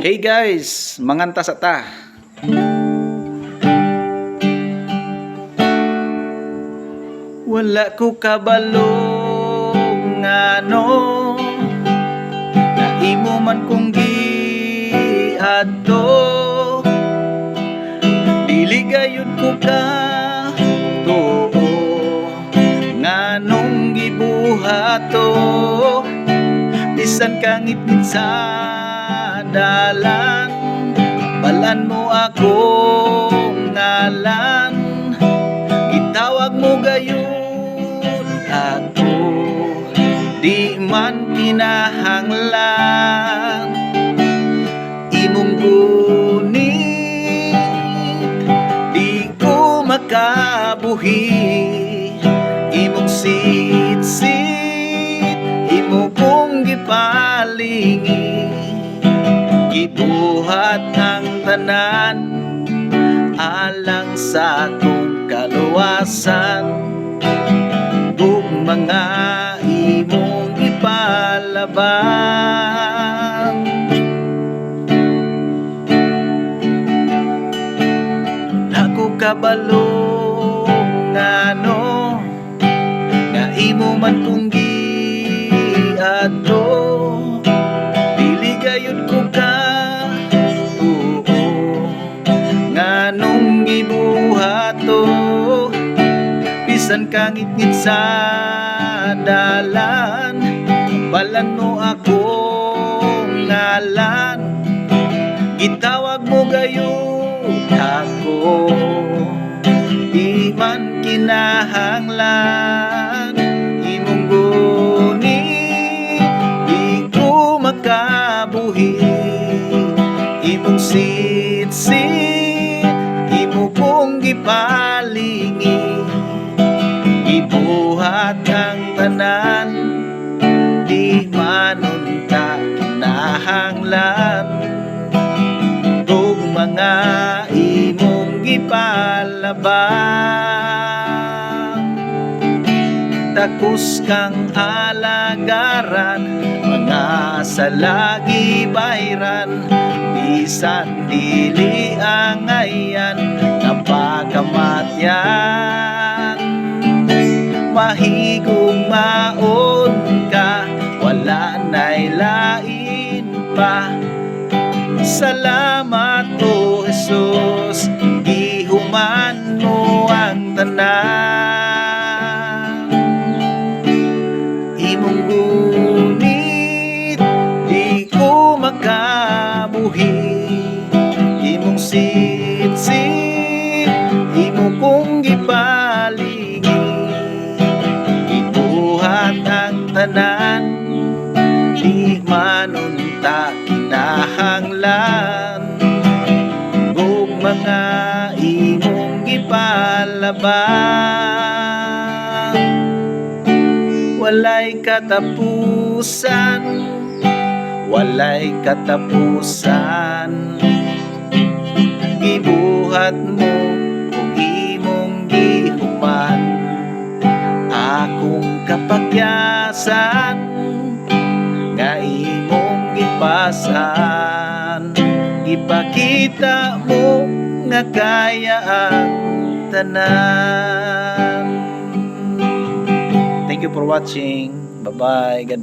Hey guys, manganta sa ta. Wala ko kabalong ngano na imo man kong giadto, dili gayud ko ka tuo nganong gibuhato, bisan ka ngitngit sa dalan, balan mo akong ngalan, gitawag mo gayon ako, di man kinahanglan imong gunit, di ko makabuhi imong sit-sit, imo kong gipalingi, gibuhat ang tanan alang sa akong kaluwasan, ug mga imong ipalaban. Naku kabalong ngano nga imo man kong giadto, dili gayud ko ka tuo nganong gibuhato, bisan ka ngitngit sa dalan, balan mo akong ngalan, gitawag mo gayon ako, di man kinahanglan imong gunit, di ko makabuhi imong sit-sit, imo kong gipalingi, ibuhat ang tanan, di manunta kinahanglan ug mga imong gipalaban. Takus kang alagaran, mga salagi bayran, bisan dili angayan napakamatyan, mahigong maon ka, wala na'y lain pa. Salamat o Jesus, gihuman mo ang tanan, imong gunit, di ko makabuhi imong sit-sit, imo kong gipalingi, ibuhat ang tanan, di manunta kinahanglan ug mga imong gipalaban. Walay katapusan, walay katapusan, gibuhat mo ug imong gihuman, akong kapakyasan nga imong gipasan, ipakita mo nga kaya ang tanan. Thank you for watching. Bye bye.